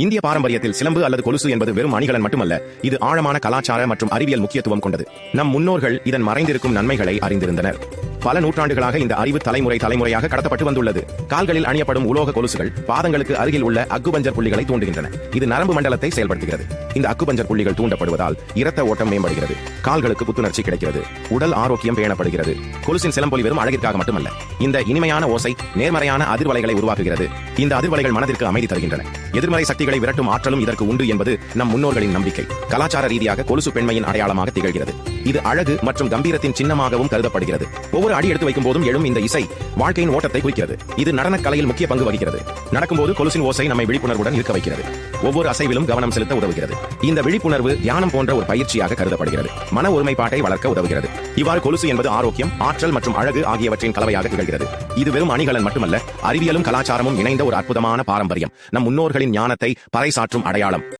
இந்திய பாரம்பரியத்தில் சிலம்பு அல்லது கொலுசு என்பது வெறும் அணிகலன் மட்டுமல்ல, இது ஆழமான கலாச்சார மற்றும் அறிவியல் முக்கியத்துவம் கொண்டது. நம் முன்னோர்கள் இதன் மறைந்திருக்கும் நன்மைகளை அறிந்திருந்தனர். பல நூற்றாண்டுகளாக இந்த அறிவு தலைமுறையாக கடத்தப்பட்டு வந்துள்ளது. கால்களில் அணியப்படும் உலோக கொலுசுகள் பாதங்களுக்கு அருகில் உள்ள அக்குபஞ்சர் புள்ளிகளை தூண்டுகின்றன. இது நரம்பு மண்டலத்தை செயல்படுத்துகிறது. இந்த அக்குபஞ்சர் புள்ளிகள் தூண்டப்படுவதால் இரத்த ஓட்டம் மேம்படுகிறது, கால்களுக்கு புத்துணர்ச்சி கிடைக்கிறது, உடல் ஆரோக்கியம் பேணப்படுகிறது. கொலுசின் சிலம்பொலி வெறும் அழகிற்காக மட்டுமல்ல, இந்த இனிமையான ஓசை நேர்மறையான அதிர்வலைகளை உருவாக்குகிறது. இந்த அதிர்வலைகள் மனதிற்கு அமைதி தருகின்றன. எதிர்மறை சக்திகளை விரட்டும் ஆற்றலும் இதற்கு உண்டு என்பது நம் முன்னோர்களின் நம்பிக்கை. கலாச்சார ரீதியாக கொலுசு பெண்மையின் அடையாளமாக திகழ்கிறது. இது அழகு மற்றும் கம்பீரத்தின் சின்னமாகவும் கருதப்படுகிறது. ஒவ்வொரு அடி எடுத்து வைக்கும் போதும் எழும் இந்த இசை வாழ்க்கையின் ஓட்டத்தை குறிக்கிறது. இது நடனக் கலையில் முக்கிய பங்கு வகிக்கிறது. நடக்கும்போது கொலுசின் ஓசை நம்மை விழிப்புணர்வுடன் இருக்க வைக்கிறது. ஒவ்வொரு அசைவிலும் கவனம் செலுத்த உதவுகிறது. இந்த விழிப்புணர்வு தியானம் போன்ற ஒரு பயிற்சியாக கருதப்படுகிறது. மன ஒருமைப்பாட்டை வளர்க்க உதவுகிறது. இவ்வாறு கொலுசு என்பது ஆரோக்கியம், ஆற்றல் மற்றும் அழகு ஆகியவற்றின் கலவையாக திகழ்கிறது. இது வெறும் அணிகலன் மட்டுமல்ல, அறிவியலும் கலாச்சாரமும் இணைந்த ஒரு அற்புதமான பாரம்பரியம். நம் முன்னோர்களின் ஞானத்தை பறைசாற்றும் அடையாளம்.